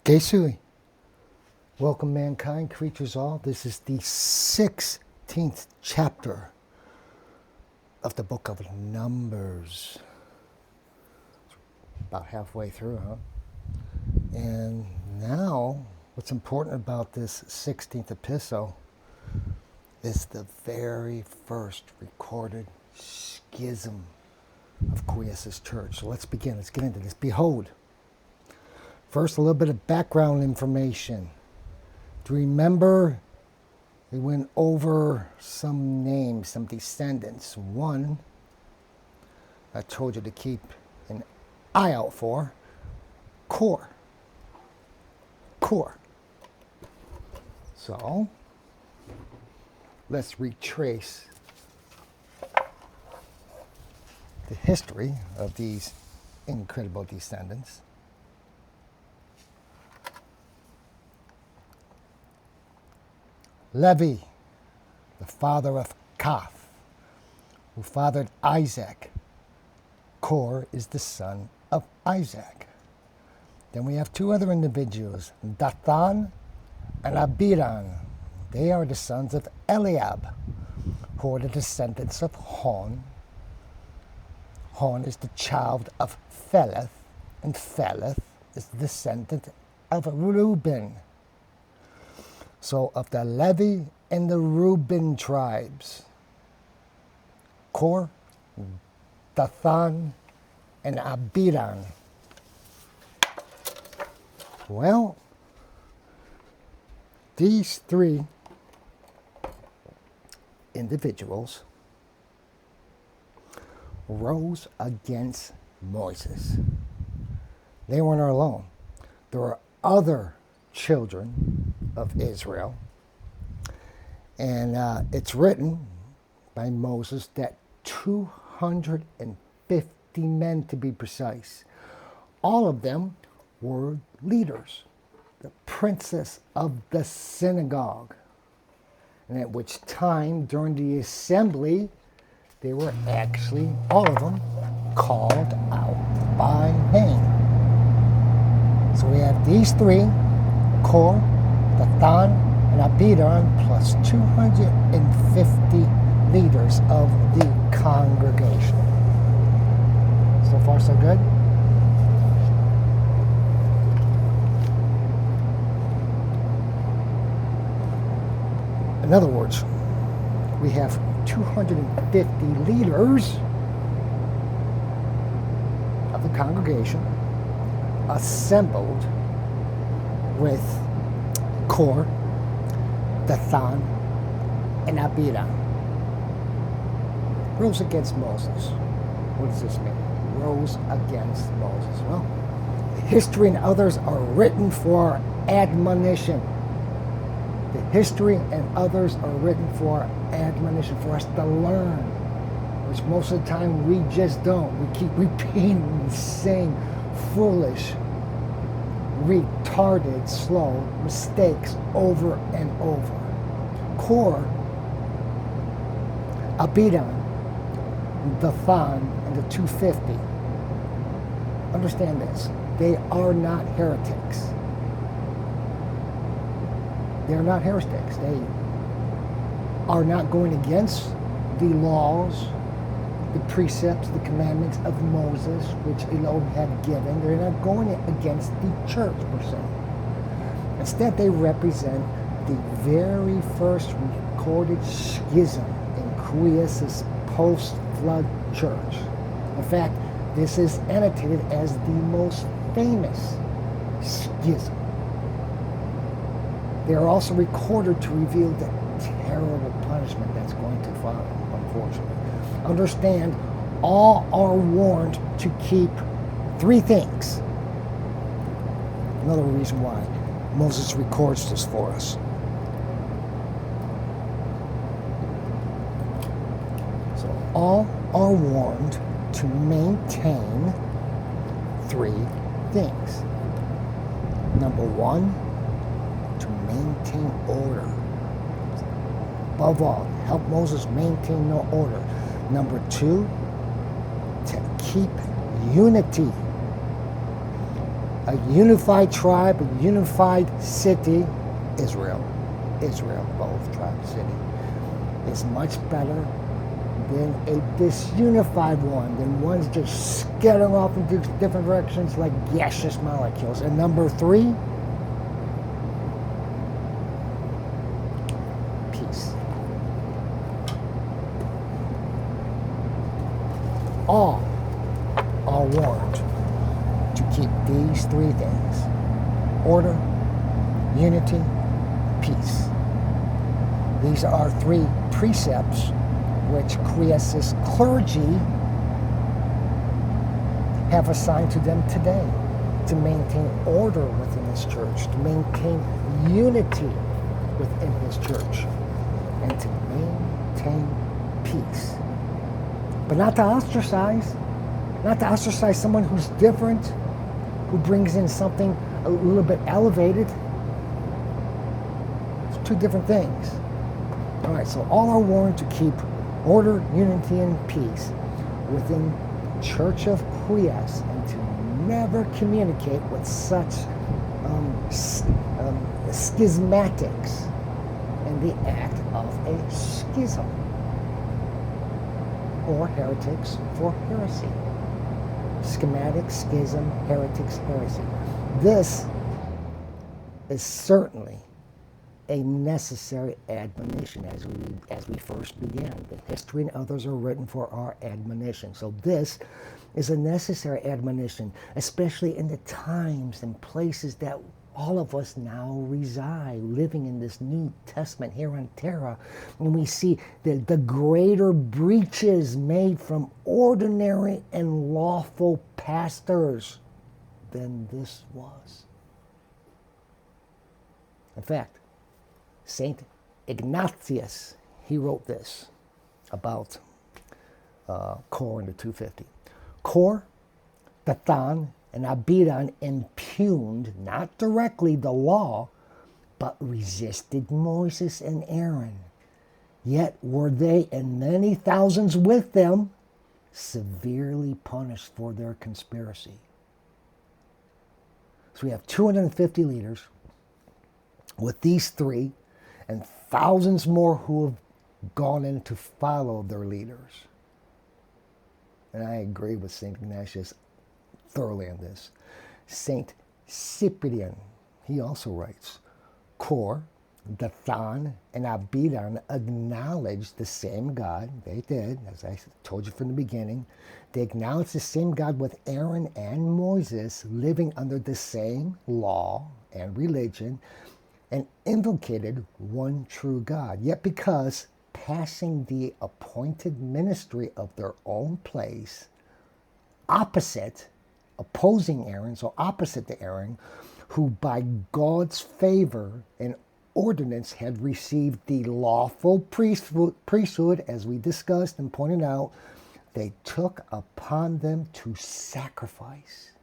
Jesus. Welcome, mankind, creatures all. This is the 16th chapter of the book of Numbers. About halfway through, huh? And now, what's important about this 16th epistle is the very first recorded schism of Quies's church. So let's begin. Let's get into this. Behold, first a little bit of background information. Do you remember we went over some names, some descendants? One I told you to keep an eye out for, Kor. So let's retrace the history of these incredible descendants. Levi, the father of Kaph, who fathered Isaac. Kor is the son of Isaac. Then we have two other individuals, Dathan and Abiram. They are the sons of Eliab, who are the descendants of Hon. Hon is the child of Pheleth, and Pheleth is the descendant of Reuben. So of the Levi and the Reuben tribes, Kor, Dathan, and Abiram. Well, these three individuals rose against Moses. They weren't alone. There were other children of Israel, and it's written by Moses that 250 men, to be precise, all of them were leaders, the princes of the synagogue, and at which time during the assembly they were actually, all of them, called out by name. So we have these three, Kor, Dathan, and Abiram, plus 250 leaders of the congregation. So far, so good? In other words, we have 250 leaders of the congregation assembled with Kor, Dathan, and Abiram. Rose against Moses. What does this mean? Rose against Moses. Well, history and others are written for admonition. The history and others are written for admonition, for us to learn, which most of the time we just don't. We keep repeating the same foolish, retarded, slow mistakes over and over. Kor, Abiram, Dathan, and the 250. Understand this. They are not heretics. They are not heretics. They are not going against the laws, the precepts, the commandments of Moses, which Elohim had given. They're not going against the church, per se. Instead, they represent the very first recorded schism in Quies's post-flood church. In fact, this is annotated as the most famous schism. They are also recorded to reveal the terrible punishment that's going to follow, unfortunately. Understand, all are warned to keep three things. Another reason why Moses records this for us. So all are warned to maintain three things. Number one, to maintain order. Above all, help Moses maintain no order. Number two, to keep unity. a unified tribe, a unified city, Israel, both tribe city, is much better than a disunified one, than one's just scattering off into different directions like gaseous molecules. And number 3, peace. All are warned to keep these 3 things: order, unity, peace. These are 3 precepts which Quiescent clergy have assigned to them today to maintain order within this church, to maintain unity within his church, and to maintain peace. But not to ostracize someone who's different, who brings in something a little bit elevated. It's 2 different things. All right, so all are warned to keep order, unity, and peace within Church of Quiescent, and to never communicate with such schismatics in the act of a schism, or heretics for heresy. Schematic, schism, heretics, heresy. This is certainly a necessary admonition as we first began. The history and others are written for our admonition. So this is a necessary admonition, especially in the times and places that all of us now reside, living in this New Testament here on Terra, and we see the greater breaches made from ordinary and lawful pastors than this was. In fact, Saint Ignatius, he wrote this about Kor in the 250. Kor, Dathan, and Abidan impugned not directly the law, but resisted Moses and Aaron. Yet were they, and many thousands with them, severely punished for their conspiracy. So we have 250 leaders with these 3, and thousands more who have gone in to follow their leaders. And I agree with St. Ignatius thoroughly on this. St. Cyprian, he also writes, Kor, Dathan, and Abidan acknowledged the same God. They did, as I told you from the beginning. They acknowledged the same God with Aaron and Moses, living under the same law and religion, and invocated one true God. Yet because passing the appointed ministry of their own place, opposing Aaron, so opposite to Aaron, who by God's favor and ordinance had received the lawful priesthood, as we discussed and pointed out, they took upon them to sacrifice.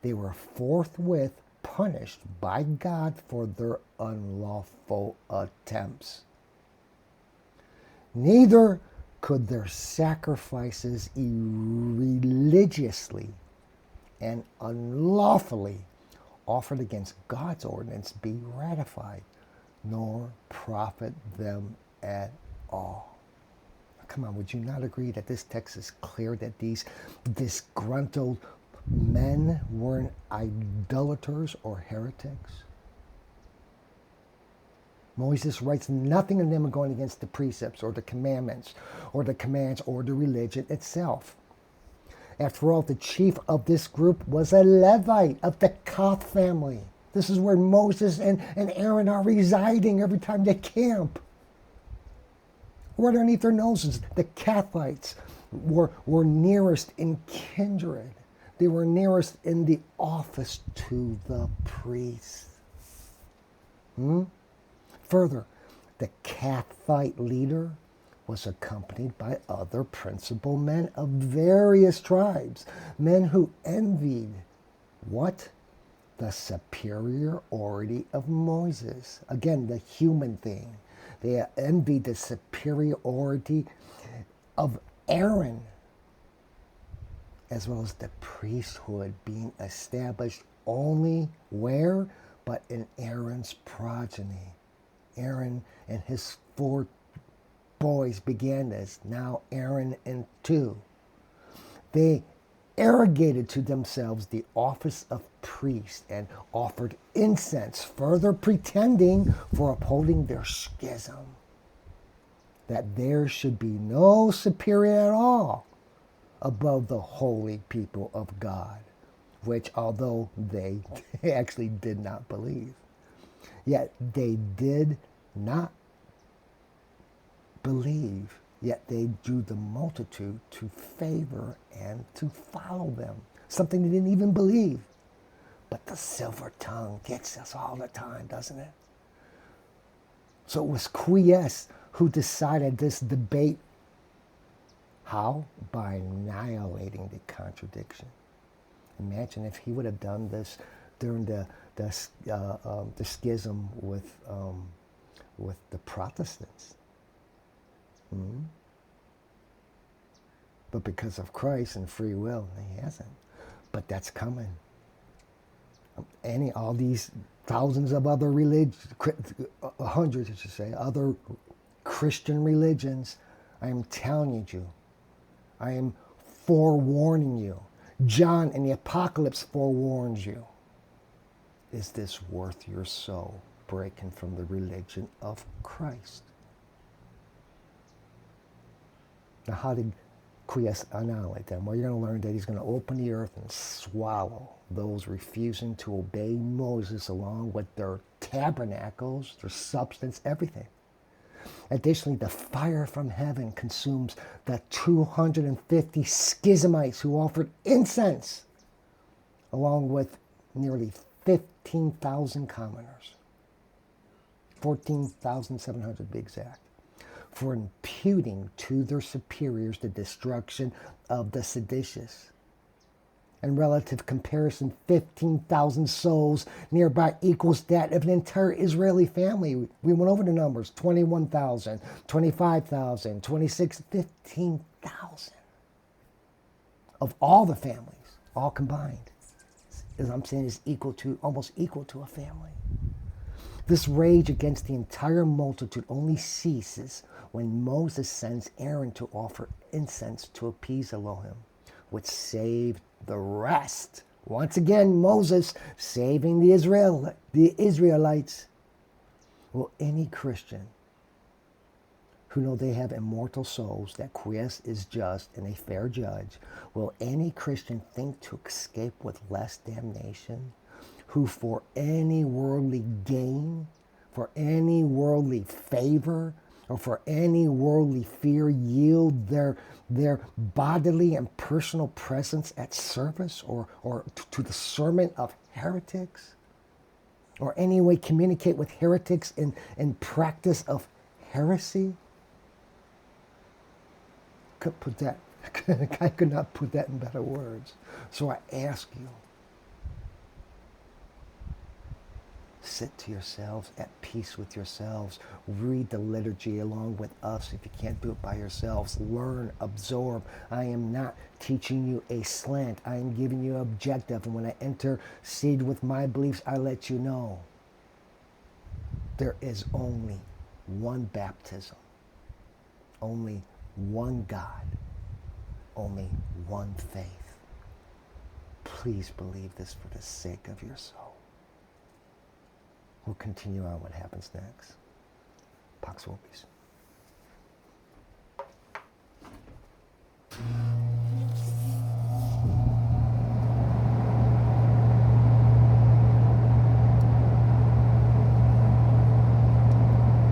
They were forthwith punished by God for their unlawful attempts. Neither could their sacrifices irreligiously and unlawfully offered against God's ordinance be ratified, nor profit them at all. Come on, would you not agree that this text is clear that these disgruntled men weren't idolaters or heretics? Moses writes nothing of them going against the precepts or the commandments or the commands or the religion itself. After all, the chief of this group was a Levite of the Koth family. This is where Moses and Aaron are residing every time they camp. Right underneath their noses, the Kathites were nearest in kindred. They were nearest in the office to the priest. Further, the Kathite leader was accompanied by other principal men of various tribes, men who envied what? The superiority of Moses. Again, the human thing. They envied the superiority of Aaron, as well as the priesthood being established only where? But in Aaron's progeny. Aaron and his 4 boys began this. Now Aaron and 2. They arrogated to themselves the office of priest and offered incense, further pretending for upholding their schism, that there should be no superior at all above the holy people of God, which although they actually did not believe, yet they did not believe, yet they drew the multitude to favor and to follow them, something they didn't even believe. But the silver tongue gets us all the time, doesn't it? So it was Quies who decided this debate. How? By annihilating the contradiction. Imagine if he would have done this during the schism with the Protestants. But because of Christ and free will, he hasn't. But that's coming. All these thousands of other religions, hundreds, I should say, other Christian religions, I am telling you, I am forewarning you. John in the Apocalypse forewarns you. Is this worth your soul breaking from the religion of Christ? Now, how did Quies annihilate them? Well, you're going to learn that he's going to open the earth and swallow those refusing to obey Moses along with their tabernacles, their substance, everything. Additionally, the fire from heaven consumes the 250 schismites who offered incense, along with nearly 15,000 commoners. 14,700 to be exact. For imputing to their superiors the destruction of the seditious. In relative comparison, 15,000 souls nearby equals that of an entire Israeli family. We went over the numbers, 21,000, 25,000, 26, 15,000 of all the families, all combined. As I'm saying, is almost equal to a family. This rage against the entire multitude only ceases when Moses sends Aaron to offer incense to appease Elohim, which saved the rest. Once again, Moses saving the Israelites. Will any Christian who know they have immortal souls, that Quies is just and a fair judge, will any Christian think to escape with less damnation? Who for any worldly gain, for any worldly favor, or for any worldly fear yield their bodily and personal presence at service or to the sermon of heretics? Or any way communicate with heretics in practice of heresy? I could not put that in better words. So I ask you, sit to yourselves, at peace with yourselves. Read the liturgy along with us if you can't do it by yourselves. Learn, absorb. I am not teaching you a slant. I am giving you objective. And when I intercede with my beliefs, I let you know there is only one baptism, only one God, only one faith. Please believe this for the sake of your soul. We'll continue on what happens next. Pax Vobis.